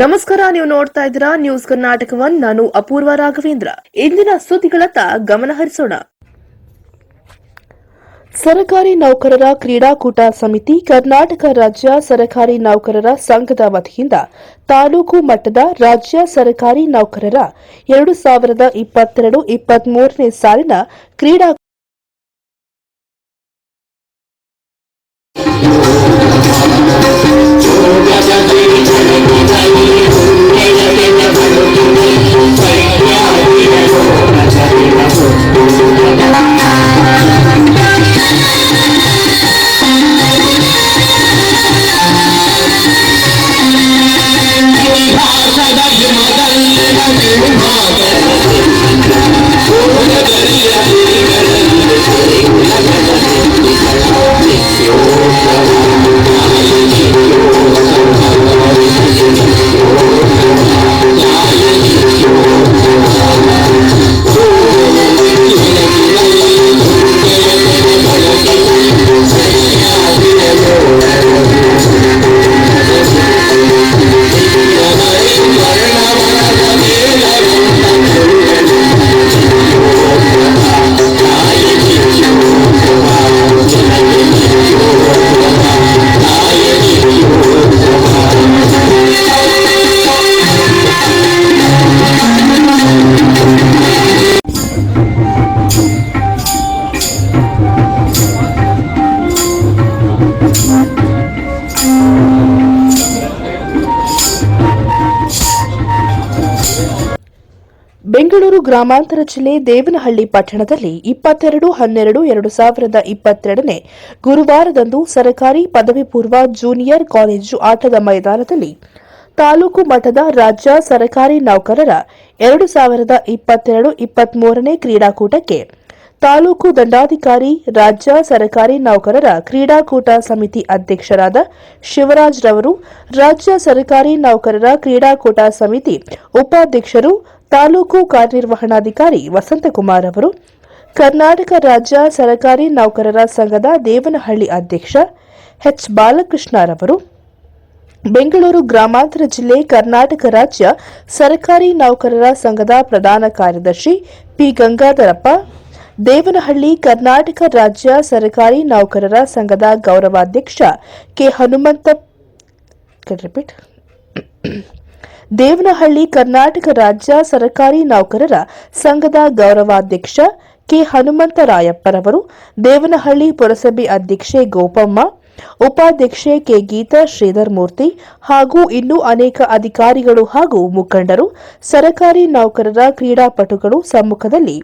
ನಮಸ್ಕಾರ, ನೀವು ನೋಡ್ತಾ ಇದ್ದೀರಾ ನ್ಯೂಸ್ ಕರ್ನಾಟಕವನ್. ನಾನು ಅಪೂರ್ವ ರಾಘವೇಂದ್ರ. ಇಂದಿನ ಸುದ್ದಿಗಳತ್ತ ಗಮನ ಹರಿಸೋಣ. ಸರ್ಕಾರಿ ನೌಕರರ ಕ್ರೀಡಾಕೂಟ ಸಮಿತಿ ಕರ್ನಾಟಕ ರಾಜ್ಯ ಸರ್ಕಾರಿ ನೌಕರರ ಸಂಘದ ವತಿಯಿಂದ ತಾಲೂಕು ಮಟ್ಟದ ರಾಜ್ಯ ಸರ್ಕಾರಿ ನೌಕರರ 2022-23ನೇ ಸಾಲಿನ ಕ್ರೀಡಾ ಬೆಂಗಳೂರು ಗ್ರಾಮಾಂತರ ಜಿಲ್ಲೆ ದೇವನಹಳ್ಳಿ ಪಟ್ಟಣದಲ್ಲಿ 22/12/2022ನೇ ಗುರುವಾರದಂದು ಸರ್ಕಾರಿ ಪದವಿ ಪೂರ್ವ ಜೂನಿಯರ್ ಕಾಲೇಜು ಆಟದ ಮೈದಾನದಲ್ಲಿ ತಾಲೂಕು ಮಟ್ಟದ ರಾಜ್ಯ ಸರ್ಕಾರಿ ನೌಕರರ 2022-23ನೇ ಕ್ರೀಡಾಕೂಟಕ್ಕೆ ತಾಲೂಕು ದಂಡಾಧಿಕಾರಿ, ರಾಜ್ಯ ಸರ್ಕಾರಿ ನೌಕರರ ಕ್ರೀಡಾಕೂಟ ಸಮಿತಿ ಅಧ್ಯಕ್ಷರಾದ ಶಿವರಾಜ್ ರವರು, ರಾಜ್ಯ ಸರ್ಕಾರಿ ನೌಕರರ ಕ್ರೀಡಾಕೂಟ ಸಮಿತಿ ಉಪಾಧ್ಯಕ್ಷರು ತಾಲೂಕು ಕಾರ್ಯನಿರ್ವಹಣಾಧಿಕಾರಿ ವಸಂತಕುಮಾರ್ ಅವರು, ಕರ್ನಾಟಕ ರಾಜ್ಯ ಸರ್ಕಾರಿ ನೌಕರರ ಸಂಘದ ದೇವನಹಳ್ಳಿ ಅಧ್ಯಕ್ಷ ಎಚ್ ಬಾಲಕೃಷ್ಣರವರು, ಬೆಂಗಳೂರು ಗ್ರಾಮಾಂತರ ಜಿಲ್ಲೆ ಕರ್ನಾಟಕ ರಾಜ್ಯ ಸರ್ಕಾರಿ ನೌಕರರ ಸಂಘದ ಪ್ರಧಾನ ಕಾರ್ಯದರ್ಶಿ ಪಿ ಗಂಗಾಧರಪ್ಪ, ದೇವನಹಳ್ಳಿ ಕರ್ನಾಟಕ ರಾಜ್ಯ ಸರ್ಕಾರಿ ನೌಕರರ ಸಂಘದ ಗೌರವಾಧ್ಯಕ್ಷ ಕೆ ಹನುಮಂತ ದೇವನಹಳ್ಳಿ ಕರ್ನಾಟಕ ರಾಜ್ಯ ಸರ್ಕಾರಿ ನೌಕರರ ಸಂಘದ ಗೌರವಾಧ್ಯಕ್ಷ ಕೆ ಹನುಮಂತರಾಯಪ್ಪರವರು, ದೇವನಹಳ್ಳಿ ಪುರಸಭೆ ಅಧ್ಯಕ್ಷೆ ಗೋಪಮ್ಮ, ಉಪಾಧ್ಯಕ್ಷೆ ಕೆ ಗೀತಾ ಶ್ರೀಧರ್ ಮೂರ್ತಿ ಹಾಗೂ ಇನ್ನೂ ಅನೇಕ ಅಧಿಕಾರಿಗಳು ಹಾಗೂ ಮುಖಂಡರು, ಸರ್ಕಾರಿ ನೌಕರರ ಕ್ರೀಡಾಪಟುಗಳು ಸಮ್ಮುಖದಲ್ಲಿ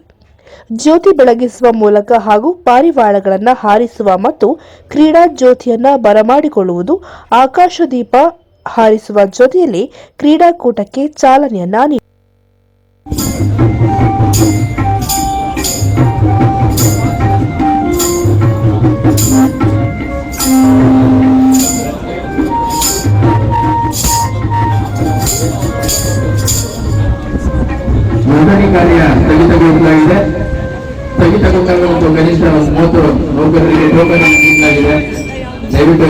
ಜ್ಯೋತಿ ಬೆಳಗಿಸುವ ಮೂಲಕ ಹಾಗೂ ಪಾರಿವಾಳಗಳನ್ನು ಹಾರಿಸುವ ಮತ್ತು ಕ್ರೀಡಾ ಜ್ಯೋತಿಯನ್ನು ಬರಮಾಡಿಕೊಳ್ಳುವುದು, ಆಕಾಶದೀಪ ಹಾರಿಸುವ ಜೊತೆಯಲ್ಲಿ ಕ್ರೀಡಾಕೂಟಕ್ಕೆ ಚಾಲನೆಯನ್ನ ನೀಡಿದರು. ನೋಂದಣಿ ಕಾರ್ಯ ಸ್ಥಗಿತಗೊಳಿಸಲಾಗಿದೆ. ಸ್ಥಗಿತಗೊಂಡಾಗ ಒಂದು ಕನಿಷ್ಠ 30 ನೌಕರರಿಗೆ ಟೋಕನ್ ನೀಡಲಾಗಿದೆ. ದಯವಿಟ್ಟು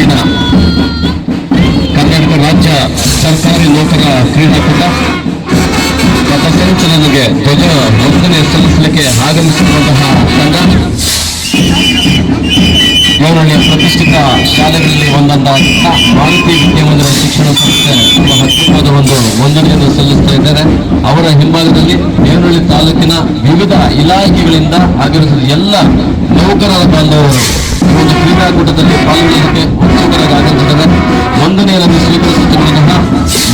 ಸಾಲಿನ ಕರ್ನಾಟಕ ರಾಜ್ಯ ಸರ್ಕಾರಿ ನೌಕರ ಕ್ರೀಡಾಕೂಟ ಪಥಸಂಚಲನೆಗೆ ಧ್ವಜ ವಂದನೆ ಸಲ್ಲಿಸಲಿಕ್ಕೆ ಆಗಮಿಸಿರುವಂತಹ ತಂಡ ದೇವನಹಳ್ಳಿಯ ಪ್ರತಿಷ್ಠಿತ ಶಾಲೆಗಳಲ್ಲಿ ಒಂದೊಂದಾದಂತಹ ಭಾರತೀಯ ವಿದ್ಯಾಮಂದಿರ ಶಿಕ್ಷಣ ಸಂಸ್ಥೆ ತುಂಬ ಹತ್ತಿರವಾದ ಒಂದು ವಂದನೆಯನ್ನು ಸಲ್ಲಿಸ್ತಾ ಇದ್ದಾರೆ. ಅವರ ಹಿಂಭಾಗದಲ್ಲಿ ದೇವನಹಳ್ಳಿ ತಾಲೂಕಿನ ವಿವಿಧ ಇಲಾಖೆಗಳಿಂದ ಆಗಮಿಸಿದ ಎಲ್ಲ ನೌಕರರ ಬಾಂಧವರು ಈ ಒಂದು ಕ್ರೀಡಾಕೂಟದಲ್ಲಿ ಪಾಲ್ಗೊಳ್ಳಲಿಕ್ಕೆ ಉತ್ಸುಕರಾಗಿ ಆಗಮಿಸಿದ್ದಾರೆ. ವಂದನೆಯನ್ನು ಸ್ವೀಕರಿಸುತ್ತಿರುವಂತಹ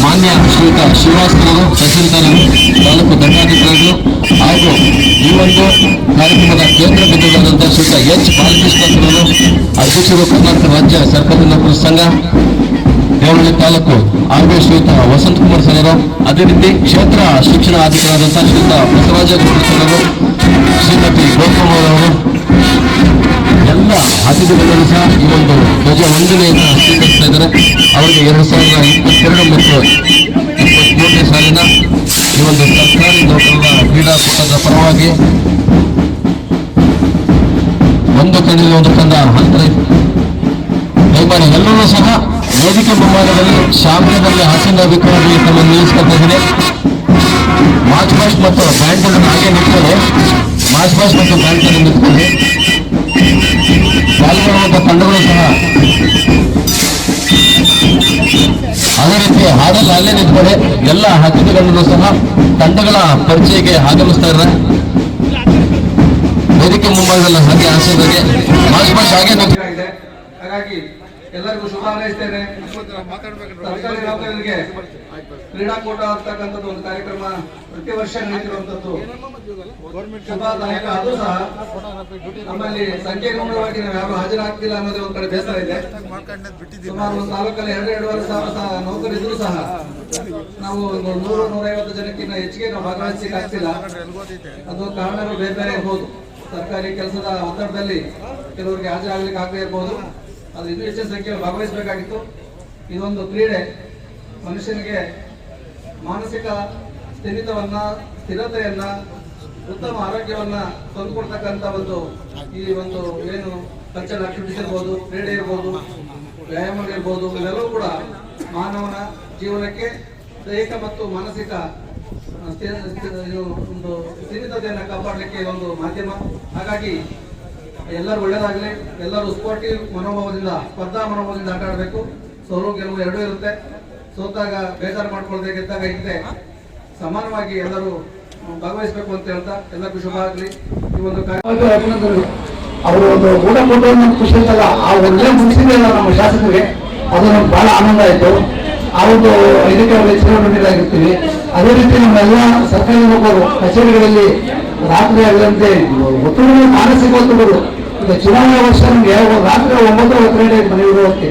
ಮಾನ್ಯ ಶ್ರೀಯುತ ಶ್ರೀವಾಸ್ತವರು ತಹಸೀಲ್ದಾರರು, ತಾಲೂಕು ದಂಡಾಧಿಕಾರಿಗಳು ಹಾಗೂ ಈ ಒಂದು ಕಾರ್ಯಕ್ರಮದ ಕೇಂದ್ರ ಬಿಂದುವಾದಂತಹ ಶ್ರೀಯುತ ಎಚ್ ಬಾಲಕೃಷ್ಣರು, ಅಧ್ಯಕ್ಷರು ಕರ್ನಾಟಕ ರಾಜ್ಯ ಸರ್ಕಾರಿ ನೌಕರ ಸಂಘ ದೇವನಹಳ್ಳಿ ತಾಲೂಕು ಹಾಗೂ ಶ್ರೀಯುತ ವಸಂತಕುಮಾರ್ ಸರ್, ಅದೇ ರೀತಿ ಕ್ಷೇತ್ರ ಶಿಕ್ಷಣ ಅಧಿಕಾರಿಯಾದಂತಹ ಶ್ರೀಯುತ ಬಸವರಾಜ ಸರ್, ಶ್ರೀಮತಿ ಗೌತಮ್ ಅವರು, ಎಲ್ಲ ಅತಿಥಿಗಳನ್ನು ಸಹ ಈ ಒಂದು ಧ್ವಜ ವಂದನೆಯನ್ನು ಸ್ವೀಕರಿಸ್ತಾ ಇದ್ದಾರೆ. ಅವರಿಗೆ 2022 ಮತ್ತು 23ನೇ ಸಾಲಿನ ಈ ಒಂದು ಸರ್ಕಾರಿ ನೌಕರರ ಕ್ರೀಡಾಕೂಟದ ಪರವಾಗಿ ಒಂದು ಕಣ್ಣಿನ ಒಂದು ತಂಡ ಅಂತಾರೆ. ದಯಮಾಡಿ ಎಲ್ಲರೂ ಸಹ ವೇದಿಕೆ ಮುಂಭಾಗದಲ್ಲಿ ಶಾಂತದಲ್ಲಿ ಆಸೀನವಾಗಿ ತಮ್ಮನ್ನು ನಿಲ್ಲಿಸ್ಕೊಳ್ತಾ ಇದ್ದೀನಿ. ಮಾರ್ಚ್ ಪಾಸ್ಟ್ ಮತ್ತು ಬ್ಯಾಂಡ್ ಅನ್ನು ಹಾಗೆ ನಿಂತ್ಕೊಳ್ಳಿ. ಮಾರ್ಚ್ ಪಾಸ್ಟ್ ಮತ್ತು ಬ್ಯಾಂಡ್ ಅನ್ನು ನಿಂತ್ಕೊಳ್ಳಿ. ಪಾಲ್ಗೊಳ್ಳುವಂತಹ ತಂಡಗಳು ಸಹ ಅದೇ ರೀತಿ ಹಾಡಲ್ಲಿ ಅಲ್ಲೇ ನಿಂತ್ಕೊಳ್ಳಿ. ಎಲ್ಲ ಅತಿಥಿಗಳನ್ನು ಸಹ ತಂಡಗಳ ಪರಿಚಯಕ್ಕೆ ಆಗಮಿಸ್ತಾ ಇದ್ದಾರೆ. ವೇದಿಕೆ ಮುಂಭಾಗದಲ್ಲಿ ಹಾಗೆ ಆಸೀನವಾಗಿ ಮಾರ್ಚ್ ಪಾಸ್ಟ್ ಹಾಗೆ ನಿಂತ್ಕೊಳ್ಳಿ. ಹಾಗಾಗಿ ಎಲ್ಲರಿಗೂ ಶುಭ ಹಾರೈಸ್ತೇನೆ. ಸರ್ಕಾರಿ ನೌಕರರಿಗೆ ಕ್ರೀಡಾಕೂಟ ಅಂತಕ್ಕಂಥದ್ದು ಒಂದು ಕಾರ್ಯಕ್ರಮ ಪ್ರತಿ ವರ್ಷ ನಡೀತಿರುವಂತದ್ದು ಶುಭದಾಯಕ. ಅದು ಸಹ ನಮ್ಮಲ್ಲಿ ಸಂಖ್ಯೆಗನುಗುಣವಾಗಿ ನಾವು ಯಾರು ಹಾಜರಾಗ್ತಿಲ್ಲ ಅನ್ನೋದೇ ಒಂದು ಕಡೆ ಬೇಸರ ಇದೆ. ಸುಮಾರು ಒಂದು ತಾಲೂಕಲ್ಲಿ 2-2.5 ಸಾವಿರ ನೌಕರಿದ್ರು ಸಹ ನಾವು ಒಂದು 100-150 ಜನಕ್ಕಿಂತ ಹೆಚ್ಚಿಗೆ ನಾವು ಭಾಗವಹಿಸಲಿಕ್ಕೆ ಆಗ್ತಿಲ್ಲ. ಅದು ಕಾರಣಗಳು ಬೇರೆ ಬೇರೆ ಇರ್ಬೋದು. ಸರ್ಕಾರಿ ಕೆಲಸದ ಒತ್ತಡದಲ್ಲಿ ಕೆಲವರಿಗೆ ಹಾಜರಾಗಲಿಕ್ಕೆ ಆಗದೇ ಇರ್ಬೋದು. ಅದು ಇನ್ನೂ ಹೆಚ್ಚಿನ ಸಂಖ್ಯೆಯಲ್ಲಿ ಭಾಗವಹಿಸಬೇಕಾಗಿತ್ತು. ಇದೊಂದು ಕ್ರೀಡೆ ಮನುಷ್ಯನಿಗೆ ಮಾನಸಿಕ ಸ್ಥಿರತೆಯನ್ನ, ಉತ್ತಮ ಆರೋಗ್ಯವನ್ನ ತಂದುಕೊಡ್ತಕ್ಕಂಥ ಈ ಒಂದು ಏನು ಕಲ್ಚರಲ್ ಆಕ್ಟಿವಿಟೀಸ್ ಇರ್ಬೋದು, ಕ್ರೀಡೆ ಇರ್ಬೋದು, ವ್ಯಾಯಾಮ ಇರ್ಬೋದು, ಇವೆಲ್ಲವೂ ಕೂಡ ಮಾನವನ ಜೀವನಕ್ಕೆ ದೈಹಿಕ ಮತ್ತು ಮಾನಸಿಕ ಒಂದು ಸ್ಥಿರತೆಯನ್ನು ಕಾಪಾಡಲಿಕ್ಕೆ ಒಂದು ಮಾಧ್ಯಮ. ಹಾಗಾಗಿ ಎಲ್ಲರೂ ಒಳ್ಳೇದಾಗಲಿ. ಎಲ್ಲರೂ ಸ್ಪೋರ್ಟಿವ್ ಮನೋಭಾವದಿಂದ, ಸ್ಪರ್ಧಾ ಮನೋಭಾವದಿಂದ ಆಟ ಆಡಬೇಕು. ಸೋಲು ಗೆಲುವು ಎರಡೂ ಇರುತ್ತೆ. ಸೋತಾಗ ಬೇಜಾರು ಮಾಡ್ಕೊಳ್ದೆ, ಗೆದ್ದಾಗ ಇರುತ್ತೆ. ಸಮಾನವಾಗಿ ಎಲ್ಲರೂ ಭಾಗವಹಿಸಬೇಕು ಅಂತ ಹೇಳ್ತಾ ಎಲ್ಲರಿಗೂ ಶುಭ ಆಗಲಿ. ಈ ಒಂದು ಅಭಿನಂದನೆ. ಅವರು ಒಂದು ಊಟ ಕೊಟ್ಟು ನಮ್ಗೆ ಖುಷಿ ಅಂತಲ್ಲ, ಆ ಒಳ್ಳೆ ಮುಗಿಸಿದೆಯಲ್ಲ ನಮ್ಮ ಶಾಸಕರಿಗೆ, ಅದು ನಮ್ಗೆ ಬಹಳ ಆನಂದ ಆಯಿತು. ಆ ಒಂದು ಇದಕ್ಕೆ ಅವರಿಗೆ ಚಿರಋಣಿಗಳಾಗಿರ್ತೀವಿ. ಅದೇ ರೀತಿ ನಮ್ಮೆಲ್ಲ ಸರ್ಕಾರಿ ನೌಕರರು ಕಚೇರಿಗಳಲ್ಲಿ ರಾತ್ರಿ ಆಗದಂತೆ ಒತ್ತಡಗಳು, ಮಾನಸಿಕ ಒತ್ತಡಗಳು. ಈಗ ಚುನಾವಣೆ ವರ್ಷ ನಮ್ಗೆ ರಾತ್ರಿ 9:30 ಮನೆ ಇರುವಂತೆ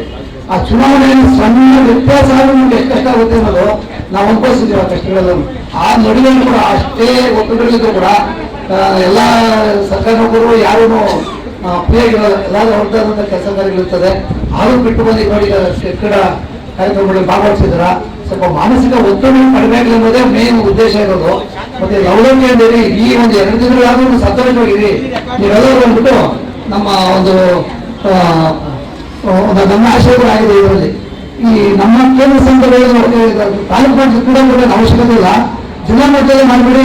ಆ ಚುನಾವಣೆಯಲ್ಲಿ ಸಣ್ಣ ವ್ಯತ್ಯಾಸ ನಮ್ಗೆ ಎಷ್ಟು ಕಷ್ಟ ಆಗುತ್ತೆ ಅನ್ನೋದು ನಾವು ಅನುಭವಿಸಿದ್ದೀವಿ. ಆ ಕಷ್ಟಗಳನ್ನು ಆ ನಡುವೆಯೂ ಕೂಡ ಅಷ್ಟೇ ಒತ್ತಡಗಳಿದ್ರು ಕೂಡ ಎಲ್ಲ ಸರ್ಕಾರಿ ನೌಕರರು ಯಾರೂ ಫ್ರೀಯಾಗಿರೋಲ್ಲ. ಎಲ್ಲಾದ್ರೂ ಹೊರತಾದಂಥ ಕೆಲಸ ಕಾರ್ಯಗಳಿರ್ತದೆ. ಆದರೂ ಬಿಟ್ಟು ಬಂದು ನೋಡಿ ಕ್ರೀಡಾ ಕಾರ್ಯಕ್ರಮಗಳಲ್ಲಿ ಭಾಗವಹಿಸಿದ್ರ ಸ್ವಲ್ಪ ಮಾನಸಿಕ ಒತ್ತಡ ಕಡಿಮೆ ಆಗಲಿ ಅನ್ನೋದೇ ಮೇನ್ ಉದ್ದೇಶ ಇರೋದು. ಮತ್ತೆ ಲವಲಂಬಿ ಅಂದೇರಿ ಈ ಒಂದು 2 ದಿನಗಳಾದ್ರೂ ಸಂತೋಷವಾಗಿರಿ. ನೀವೆಲ್ಲರೂ ಬಂದ್ಬಿಟ್ಟು ನಮ್ಮ ಒಂದು ನಮ್ಮ ಆಶಯಗಳು ಆಗಿದೆ. ಇದರಲ್ಲಿ ಈ ನಮ್ಮ ಕೇಂದ್ರ ಸಂಘಗಳು ತಾಲೂಕು ಕ್ರೀಡಾಕೂಟದ ಅವಶ್ಯಕತೆ ಇಲ್ಲ. ಜಿಲ್ಲಾ ಮಟ್ಟದಲ್ಲಿ ಮಾಡಿಬಿಡಿ,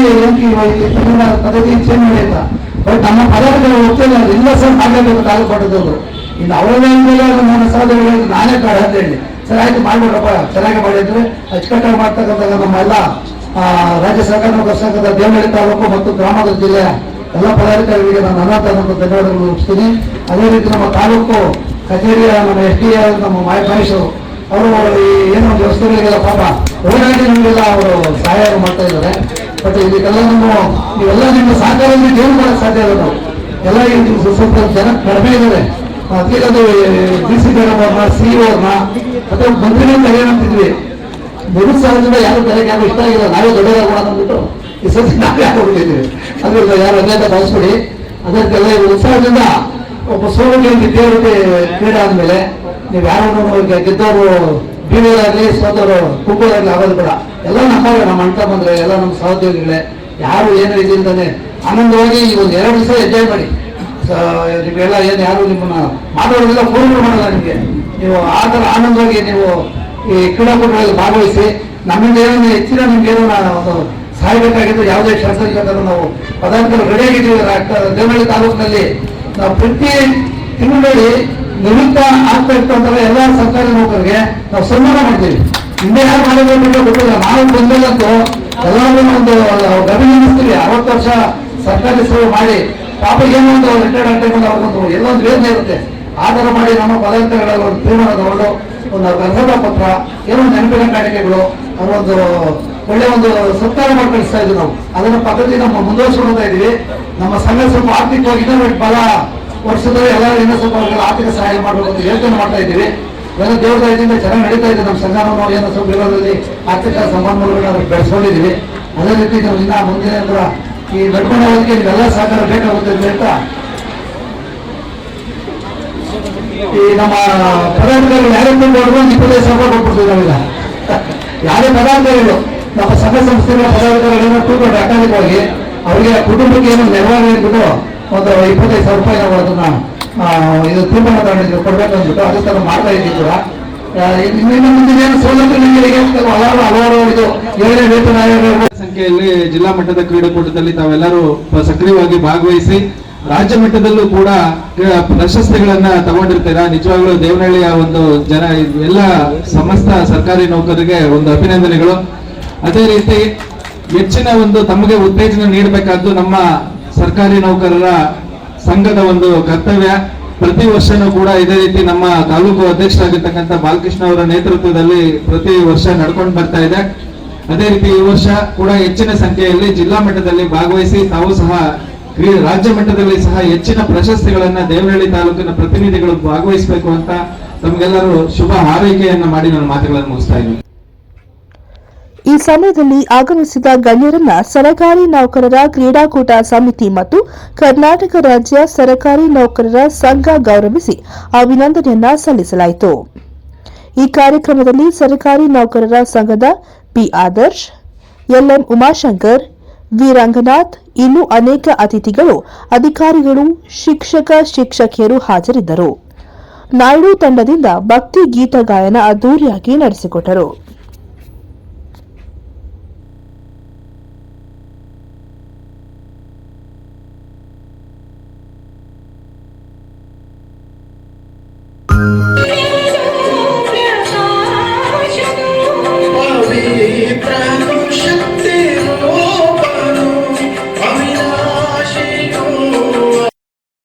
ಪದ್ಧತಿ ಚೇಂಜ್ ಮಾಡಿ ಅಂತ. ಬಟ್ ನಮ್ಮ ಪದಾರ್ಥಗಳು ಹೋಗ್ತಿಲ್ಲ, ಎಲ್ಲ ಸಹ ಮಾಡಲೇಬೇಕು ತಾಲೂಕು ಮಟ್ಟದವರು. ಇನ್ನು ಅವರೇ ನನ್ನ ಸಹೋದರಿಗಳಿಗೆ ನಾನೇ ಕಾಡ ಅಂತ ಹೇಳಿ ಸರ್ ಆಯ್ತು ಮಾಡ್ಬಿಡ್ರಪ್ಪ, ಚೆನ್ನಾಗಿ ಮಾಡಿದ್ರೆ ಅಚ್ಚುಕಟ್ಟಾಗಿ ಮಾಡ್ತಕ್ಕಂಥ ನಮ್ಮೆಲ್ಲ ರಾಜ್ಯ ಸರ್ಕಾರ ನೌಕರ ಸಂಘದ ದೇವನಹಳ್ಳಿ ತಾಲೂಕು ಮತ್ತು ಗ್ರಾಮಾಂತರ ಜಿಲ್ಲೆಯ ಎಲ್ಲ ಪದಾಧಿಕಾರಿಗಳಿಗೆ ನಾನು ಅನಂತ ಧನ್ಯವಾದಗಳು ಮುಗಿಸ್ತೀನಿ. ಅದೇ ರೀತಿ ನಮ್ಮ ತಾಲೂಕು ಕಚೇರಿಯ ನಮ್ಮ SDA ನಮ್ಮ ಮಹೇಶ್ ಅವರು ಏನೋ ಒಂದು ವ್ಯವಸ್ಥೆಗಳಿಗೆಲ್ಲ ಪಾಪ ಓಡಾಡಿ ನಮಗೆಲ್ಲ ಅವರು ಸಹಾಯ ಮಾಡ್ತಾ ಇದ್ದಾರೆ. ಬಟ್ ಇದಕ್ಕೆಲ್ಲ ನೀವೆಲ್ಲ ನಿಮ್ಮ ಸಹಕಾರದಲ್ಲಿ ಜೀವನ ಮಾಡಕ್ಕೆ ಸಾಧ್ಯ ಇಲ್ಲ. ನಾವು ಎಲ್ಲ ಸ್ವಲ್ಪ ಜನ ಕಡಿಮೆ ಇದ್ದಾರೆ. ಅದಕ್ಕಿಂತ DC ಅವ್ರನ್ನ, CEO ಅವ್ರನ್ನ ಮತ್ತೆ ಮಂತ್ರಿಗಳಿಂದ ಏನಂತಿದ್ವಿ, ಬಡು ಸಹಜದಿಂದ ಯಾರು ತಲೆಗೆ ಯಾರು ಇಷ್ಟ ಆಗಿಲ್ಲ. ನಾವೇ ದೊಡ್ಡದಾಗೋಣ ಅಂದ್ಬಿಟ್ಟು ಈ ಸತಿ ನಾವೇ ಹೋಗ್ತಿದ್ದೀವಿ. ಅದ್ರಿಂದ ಯಾರು ಅನ್ಯಾಯ ಭಾವಿಸ್ಬಿಡಿ. ಅದಕ್ಕೆಲ್ಲ ಉತ್ಸಾಹದಿಂದ ಒಬ್ಬ ಸೋಲಿಗೆ ವಿದ್ಯಾರ್ಥಿ ಕ್ರೀಡೆ ಆದ್ಮೇಲೆ ನೀವು ಯಾರು ಗೆದ್ದವರು ಬೀಳೋದಾಗ್ಲಿ ಸೋತವರು ಕುಗ್ಗೋದಾಗ್ಲಿ ಆಗೋದು ಬೇಡ. ಎಲ್ಲ ನಮ್ಮವರೇ, ನಮ್ಮ ಅಣ್ಣ ಬಂದ್ರೆ ಎಲ್ಲ ನಮ್ಮ ಸಹೋದ್ಯೋಗಿಗಳೇ. ಯಾರು ಏನು ಇದಿಲ್ದಾನೆ ಆನಂದವಾಗಿ ಈ ಒಂದು 2 ದಿವಸ ಎಂಜಾಯ್ ಮಾಡಿ. ನಿಮ್ಗೆಲ್ಲ ಏನು ಯಾರು ನಿಮ್ಮನ್ನ ಮಾಡೋದಿಲ್ಲ, ಫೋನ್ ಮಾಡಲ್ಲ. ನಿಮಗೆ ನೀವು ಆತರ ಆನಂದವಾಗಿ ನೀವು ಈ ಕ್ರೀಡಾಕೂಟಗಳಲ್ಲಿ ಭಾಗವಹಿಸಿ ನಮ್ಮಿಂದ ಏನೋ ಹೆಚ್ಚಿನ ನಿಮ್ಗೆ ಏನೋ ಒಂದು ಸಹಾಯ ಬೇಕಾಗಿದ್ದು ಯಾವುದೇ ಕೆಲಸ ಬೇಕಾದ್ರೂ ನಾವು ಪದಾರ್ಥಗಳು ರೆಡಿಯಾಗಿದ್ದೀವಿ. ದೇವನಹಳ್ಳಿ ತಾಲೂಕಿನಲ್ಲಿ ನಾವು ಪ್ರತಿ ತಿಂಗಳಲ್ಲಿ ನಿವೃತ್ತ ಆಗ್ತಾ ಇರ್ತಂದ್ರೆ ಎಲ್ಲ ಸರ್ಕಾರಿ ನೌಕರಿಗೆ ನಾವು ಸನ್ಮಾನ ಮಾಡ್ತೀವಿ. ಹಿಂದೆ ಯಾರು ಮಾಡಬೇಕು ಗೊತ್ತಿಲ್ಲ, ನಾವು ಬಂದಲ್ಲಂತೂ ಎಲ್ಲರೂ ಒಂದು ಅಭಿನಂದಿಸ್ತೀವಿ. 60 ವರ್ಷ ಸರ್ಕಾರಿ ಸೇವೆ ಮಾಡಿ ಪಾಪ ಏನೋ ಒಂದು ರಿಟೈರ್ಡ್ ಟೈಮಲ್ಲಿ ಅವ್ರಿಗೊಂದು ಎಲ್ಲೊಂದು ವೇದನೆ ಇರುತ್ತೆ. ಆ ಥರ ಮಾಡಿ ನಮ್ಮ ಪದಾರ್ಥಗಳಲ್ಲಿ ಒಂದು ತೀರ್ಮಾನ ತಗೊಂಡು ಒಂದು ಅರ್ಹತಾ ಪತ್ರ, ಏನೋ ನೆನಪಿನ ಕಾಣಿಕೆಗಳು, ಅವರೊಂದು ಒಳ್ಳೆ ಒಂದು ಸತ್ಕಾರ ಮಾಡಿ ಕಳಿಸ್ತಾ ಇದ್ವಿ. ನಾವು ಅದನ್ನ ಪದ್ಧತಿ ನಮ್ಮ ಮುಂದುವರಿಸ್ಕೊಳ್ತಾ ಇದೀವಿ. ನಮ್ಮ ಸಂಘ ಸ್ವಲ್ಪ ಆರ್ಥಿಕವಾಗಿ ಇನ್ನೂ ಬಹಳ ವರ್ಷದಲ್ಲಿ ಎಲ್ಲರೂ ಇನ್ನೂ ಸ್ವಲ್ಪ ಅವ್ರಿಗೆ ಆರ್ಥಿಕ ಸಹಾಯ ಮಾಡಬೇಕು ಅಂತ ಯೋಚನೆ ಮಾಡ್ತಾ ಇದ್ದೀವಿ. ಎಲ್ಲ ದೇವರ ದಯದಿಂದ ಚೆನ್ನಾಗಿ ನಡೀತಾ ಇದೆ. ನಮ್ಮ ಸಂಘ ನಾವು ಏನೋ ಸ್ವಲ್ಪ ಇರೋದ್ರಲ್ಲಿ ಆರ್ಥಿಕ ಸಂಪನ್ಮೂಲಗಳನ್ನ ಬೆಳೆಸ್ಕೊಂಡಿದ್ದೀವಿ. ಅದೇ ರೀತಿ ನಾವು ಇನ್ನ ಮುಂದಿನ ಈ ನಡ್ಕೊಂಡು ಹೋಗೋದಕ್ಕೆ ನಿಮ್ಮೆಲ್ಲ ಸಹಕಾರ ಬೇಕಾಗುತ್ತೆ ಅಂತ ಈ ನಮ್ಮ ಪದಾಧಿಕಾರಿಗಳು ಯಾರೇ ತುಂಬಿದ್ರು 25,000 ರೂಪಾಯಿ ಕೊಟ್ಬಿಡ್ತೀವಿ ನಾವೀಗ. ಯಾರೇ ಪದಾಧಿಕಾರಿಗಳು ನಮ್ಮ ಸಂಘ ಸಂಸ್ಥೆಗಳ ಪದಾಧಿಕಾರಿಗಳನ್ನ ಕೂತ್ಕೊಂಡು ಅಕಾಲಿಕವಾಗಿ ಅವರಿಗೆ ಕುಟುಂಬಕ್ಕೆ ಏನೋ ನೆರವಾಗಿ ಅಂದ್ಬಿಟ್ಟು ಒಂದು 25,000 ರೂಪಾಯಿ ನಾವು ಅದನ್ನ ಇದು ತೀರ್ಮಾನ ತಗೊಂಡಿದ್ದೀವಿ ಕೊಡ್ಬೇಕು ಅಂದ್ಬಿಟ್ಟು ಅದೇ ತರ ಮಾಡ್ತಾ ಇದ್ದೀವಿ ಕೂಡ. ಇನ್ನು ಮುಂದಿನ ಏನು ಸೌಲಭ್ಯ ಹಲವಾರು ಇದು 7ನೇ ವೇತನ ಆಯೋಗ ಸಂಖ್ಯೆಯಲ್ಲಿ ಜಿಲ್ಲಾ ಮಟ್ಟದ ಕ್ರೀಡಾಕೂಟದಲ್ಲಿ ತಾವೆಲ್ಲರೂ ಸಕ್ರಿಯವಾಗಿ ಭಾಗವಹಿಸಿ ರಾಜ್ಯ ಮಟ್ಟದಲ್ಲೂ ಕೂಡ ಪ್ರಶಸ್ತಿಗಳನ್ನ ತಗೊಂಡಿರ್ತೀರಾ. ನಿಜವಾಗ್ಲೂ ದೇವನಹಳ್ಳಿಯ ಒಂದು ಜನ ಎಲ್ಲ ಸಮಸ್ತ ಸರ್ಕಾರಿ ನೌಕರರಿಗೆ ಒಂದು ಅಭಿನಂದನೆಗಳು. ಅದೇ ರೀತಿ ಹೆಚ್ಚಿನ ಒಂದು ತಮಗೆ ಉತ್ತೇಜನ ನೀಡಬೇಕಾದ್ದು ನಮ್ಮ ಸರ್ಕಾರಿ ನೌಕರರ ಸಂಘದ ಒಂದು ಕರ್ತವ್ಯ. ಪ್ರತಿ ವರ್ಷನೂ ಕೂಡ ಇದೇ ರೀತಿ ನಮ್ಮ ತಾಲೂಕು ಅಧ್ಯಕ್ಷರಾಗಿರ್ತಕ್ಕಂಥ ಬಾಲಕೃಷ್ಣ ಅವರ ನೇತೃತ್ವದಲ್ಲಿ ಪ್ರತಿ ವರ್ಷ ನಡ್ಕೊಂಡು ಬರ್ತಾ ಇದೆ. ಅದೇ ರೀತಿ ಈ ವರ್ಷ ಕೂಡ ಹೆಚ್ಚಿನ ಸಂಖ್ಯೆಯಲ್ಲಿ ಜಿಲ್ಲಾ ಮಟ್ಟದಲ್ಲಿ ಭಾಗವಹಿಸಿ ತಾವು ಸಹ ರಾಜ್ಯ ಮಟ್ಟದಲ್ಲಿ ಸಹ ಹೆಚ್ಚಿನ ಪ್ರಶಸ್ತಿಗಳನ್ನ ದೇವನಹಳ್ಳಿ ತಾಲೂಕಿನ ಪ್ರತಿನಿಧಿಗಳು ಭಾಗವಹಿಸಬೇಕು ಅಂತ ತಮಗೆಲ್ಲರೂ ಶುಭ ಹಾರೈಕೆಯನ್ನ ಮಾಡಿ ನನ್ನ ಮಾತುಗಳನ್ನು ಮುಗಿಸ್ತಾ ಇದ್ದೀನಿ. ಈ ಸಮಯದಲ್ಲಿ ಆಗಮಿಸಿದ ಗಣ್ಯರನ್ನ ಸರಕಾರಿ ನೌಕರರ ಕ್ರೀಡಾಕೂಟ ಸಮಿತಿ ಮತ್ತು ಕರ್ನಾಟಕ ರಾಜ್ಯ ಸರಕಾರಿ ನೌಕರರ ಸಂಘ ಗೌರವಿಸಿ ಅಭಿನಂದನೆಯನ್ನ ಸಲ್ಲಿಸಲಾಯಿತು. ಈ ಕಾರ್ಯಕ್ರಮದಲ್ಲಿ ಸರಕಾರಿ ನೌಕರರ ಸಂಘದ P Adarsh, LM Umashankar, V Ranganath, ಇನ್ನೂ ಅನೇಕ ಅತಿಥಿಗಳು, ಅಧಿಕಾರಿಗಳು, ಶಿಕ್ಷಕಿಯರು ಹಾಜರಿದ್ದರು. ನಾಯ್ಡು ತಂಡದಿಂದ ಭಕ್ತಿ ಗೀತ ಗಾಯನ ಅದ್ದೂರಿಯಾಗಿ ನಡೆಸಿಕೊಟ್ಟರು.